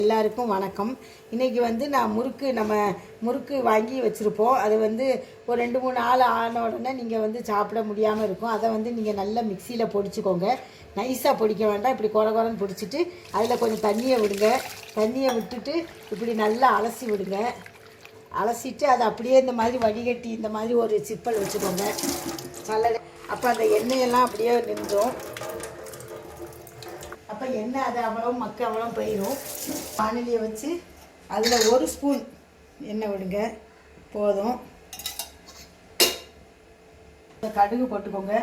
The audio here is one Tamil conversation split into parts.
எல்லாருக்கும் வணக்கம். இன்றைக்கி வந்து நான் நம்ம முறுக்கு வாங்கி வச்சுருப்போம். அது வந்து ஒரு 2-3 நாள் ஆன உடனே நீங்கள் வந்து சாப்பிட முடியாமல் இருக்கும். அதை வந்து நீங்கள் நல்லா மிக்சியில் பொடிச்சுக்கோங்க. நைஸாக பொடிக்க வேண்டாம். இப்படி குறன்னு பொடிச்சிட்டு அதில் கொஞ்சம் தண்ணியை விடுங்க. தண்ணியை விட்டுட்டு இப்படி நல்லா அலசி விடுங்க. அலசிட்டு அதை அப்படியே இந்த மாதிரி வடிகட்டி இந்த மாதிரி ஒரு சிப்பல் வச்சுக்கோங்க. நல்ல அப்போ அந்த எண்ணெயெல்லாம் அப்படியே நின்றும். அப்போ எண்ணெய் அது அவ்வளோ போயிடும். வானிலையை வச்சு அதில் 1 ஸ்பூன் எண்ணெய் விடுங்க, போதும். கடுகு போட்டுக்கோங்க.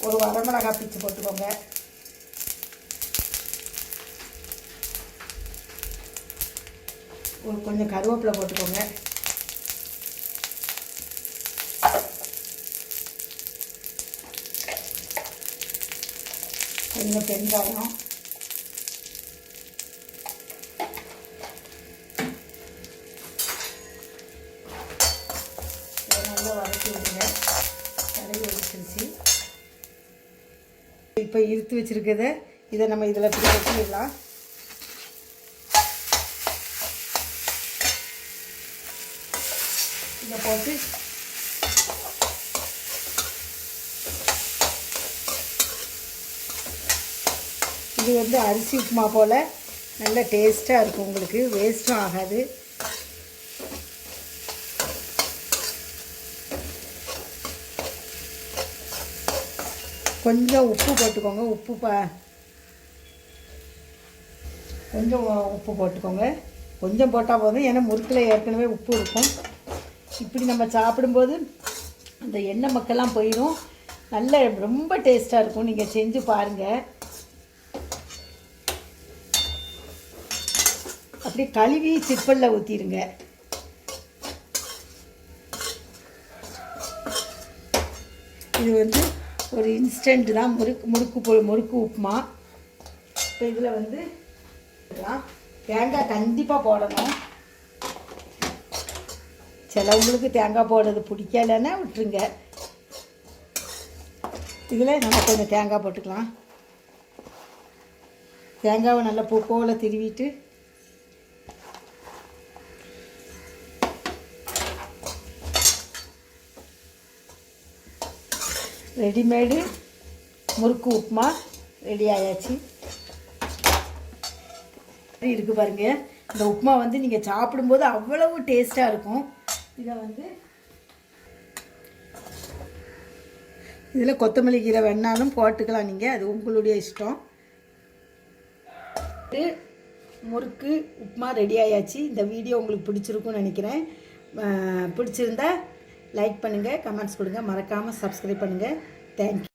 ஒரு வரமிளகாய் பிச்சு போட்டுக்கோங்க. கொஞ்சம் கருவேப்பிலை போட்டுக்கோங்க. கொஞ்சம் பெருங்காயம், இதை நல்லா வதக்கி விடுங்க. கறி ஒழிச்சிருச்சு. இப்போ இருத்து வச்சுருக்கதை இதை நம்ம இதில் இப்படி வச்சுக்கலாம். இதை போட்டு இது வந்து அரிசி உப்புமா போல் நல்ல டேஸ்ட்டாக இருக்கும். உங்களுக்கு வேஸ்ட்டும் ஆகாது. கொஞ்சம் உப்பு போட்டுக்கோங்க. கொஞ்சம் உப்பு போட்டுக்கோங்க. கொஞ்சம் போட்டால் போதும், ஏன்னா முறுக்கில் ஏற்கனவே உப்பு இருக்கும். இப்படி நம்ம சாப்பிடும்போது அந்த எண்ணெய் மக்கெல்லாம் போயிடும். நல்ல ரொம்ப டேஸ்ட்டாக இருக்கும். நீங்கள் செஞ்சு பாருங்கள். அப்படியே கழுவி சிப்பலில் ஊற்றிடுங்க. இது வந்து ஒரு இன்ஸ்டன்ட் தான். முறுக்கு உப்புமா. இப்போ இதில் வந்து தேங்காய் கண்டிப்பாக போடணும். சிலவங்களுக்கு தேங்காய் போடுறது பிடிக்கலைன்னா விட்டுருங்க. இதில் நம்ம கொஞ்சம் தேங்காய் போட்டுக்கலாம். தேங்காவை நல்லா பூக்கோல திருவிட்டு ரெடிமேடு முறுக்கு உப்புமா ரெடி ஆயாச்சு. இருக்குது பாருங்கள். இந்த உப்புமா வந்து நீங்கள் சாப்பிடும்போது அவ்வளவு டேஸ்ட்டாக இருக்கும். இதை வந்து இதில் கொத்தமல்லி கீரை வேணாலும் போட்டுக்கலாம் நீங்கள், அது உங்களுடைய இஷ்டம். முறுக்கு உப்புமா ரெடி ஆயாச்சு. இந்த வீடியோ உங்களுக்கு பிடிச்சிருக்குன்னு நினைக்கிறேன். பிடிச்சிருந்தா லைக் பண்ணுங்கள், கமெண்ட்ஸ் கொடுங்க, மறக்காமல் சப்ஸ்கிரைப் பண்ணுங்கள். தேங்க்யூ.